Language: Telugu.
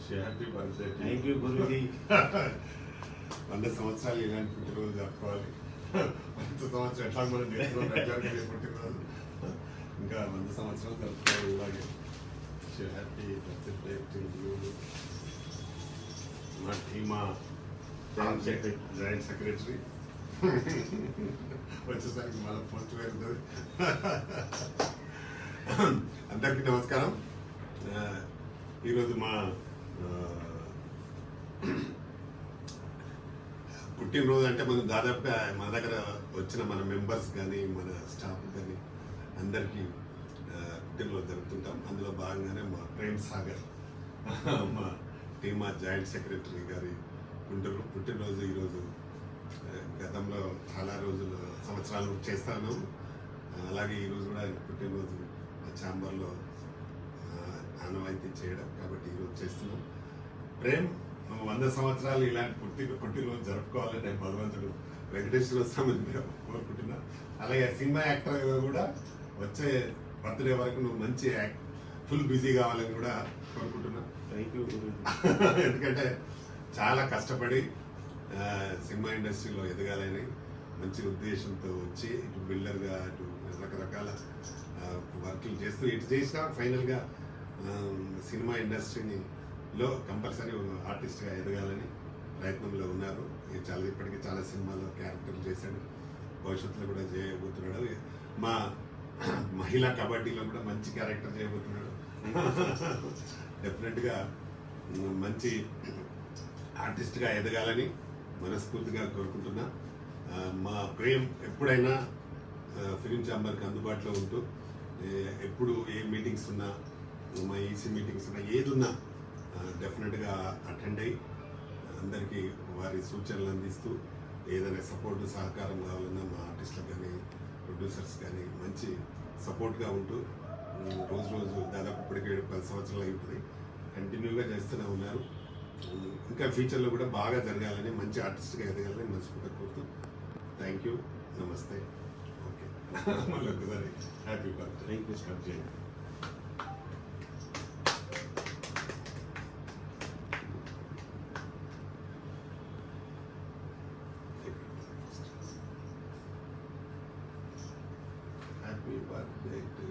Happy birthday. Thank you Guruji. 100 సంవత్సరాలు ఇలాంటి పుట్టినరోజు జరుపుకోవాలి. 100 సంవత్సరాలు ఎట్లా మనం పుట్టినరోజు ఇంకా 100 సంవత్సరాలు జరుపుకోవాలి ఇలాగే. Happy birthday to you. మా జాయింట్ సెక్రటరీ వచ్చేసరికి మళ్ళీ పోస్ట్ వెళ్తుంది. అందరికీ నమస్కారం. ఈరోజు మా పుట్టినరోజు అంటే మనం దాదాపుగా మన దగ్గర వచ్చిన మన మెంబర్స్ కానీ మన స్టాఫ్ కానీ అందరికీ పుట్టినరోజు జరుపుతుంటాం. అందులో భాగంగానే మా ప్రేమ్ సాగర్ మా టీమా జాయింట్ సెక్రటరీ గారి పుట్టినరోజు ఈరోజు. గతంలో చాలా రోజులు సంవత్సరాలు చేస్తాను, అలాగే ఈరోజు కూడా పుట్టినరోజు ఛాంబర్లో ఆనవాయితీ చేయడం కాబట్టి ఈరోజు చేస్తున్నాం. ప్రేమ్ 100 సంవత్సరాలు ఇలాంటి పుట్టినరోజు జరుపుకోవాలని నేను భగవంతుడు వెంకటేశ్వర స్వామిని కోరుకుంటున్నా. అలాగే సినిమా యాక్టర్గా కూడా వచ్చే బర్త్డే వరకు నువ్వు మంచి ఫుల్ బిజీ కావాలని కూడా కోరుకుంటున్నా. Thank you. ఎందుకంటే చాలా కష్టపడి సినిమా ఇండస్ట్రీలో ఎదగాలని మంచి ఉద్దేశంతో వచ్చి ఇటు బిల్డర్గా అటు రకరకాల వర్కులు చేస్తూ ఇటు చేసినా ఫైనల్గా సినిమా ఇండస్ట్రీలో కంపల్సరీ ఆర్టిస్ట్గా ఎదగాలని ప్రయత్నంలో ఉన్నారు. ఇప్పటికీ చాలా సినిమాలో క్యారెక్టర్లు చేశాడు, భవిష్యత్తులో కూడా చేయబోతున్నాడు. మా మహిళా కబడ్డీలో కూడా మంచి క్యారెక్టర్ చేయబోతున్నాడు. డెఫినెట్గా మంచి ఆర్టిస్ట్గా ఎదగాలని మనస్ఫూర్తిగా కోరుకుంటున్నా. మా ప్రేమ్ ఎప్పుడైనా ఫిలిం ఛాంబర్కి అందుబాటులో ఉంటూ ఎప్పుడు ఏ మీటింగ్స్ ఉన్నా, మా ఈసీ మీటింగ్స్ ఉన్నా, ఏది ఉన్నా డెఫినెట్గా అటెండ్ అయ్యి అందరికీ వారి సూచనలు అందిస్తూ ఏదైనా సపోర్టు సహకారం కావాలన్నా మా ఆర్టిస్టులకు కానీ ప్రొడ్యూసర్స్ కానీ మంచి సపోర్ట్గా ఉంటూ రోజు దాదాపు ఇప్పటికే 10 సంవత్సరాలు అయిపోతుంది కంటిన్యూగా చేస్తూనే ఉన్నారు. ఇంకా ఫ్యూచర్లో కూడా బాగా జరగాలని, మంచి ఆర్టిస్ట్గా ఎదగాలని మనస్ఫూర్తిగా కోరుతూ థ్యాంక్ యూ, నమస్తే. ఓకే, మళ్ళీ ఒకసారి happy birthday. Thank you. Start చేయండి. Happy birthday to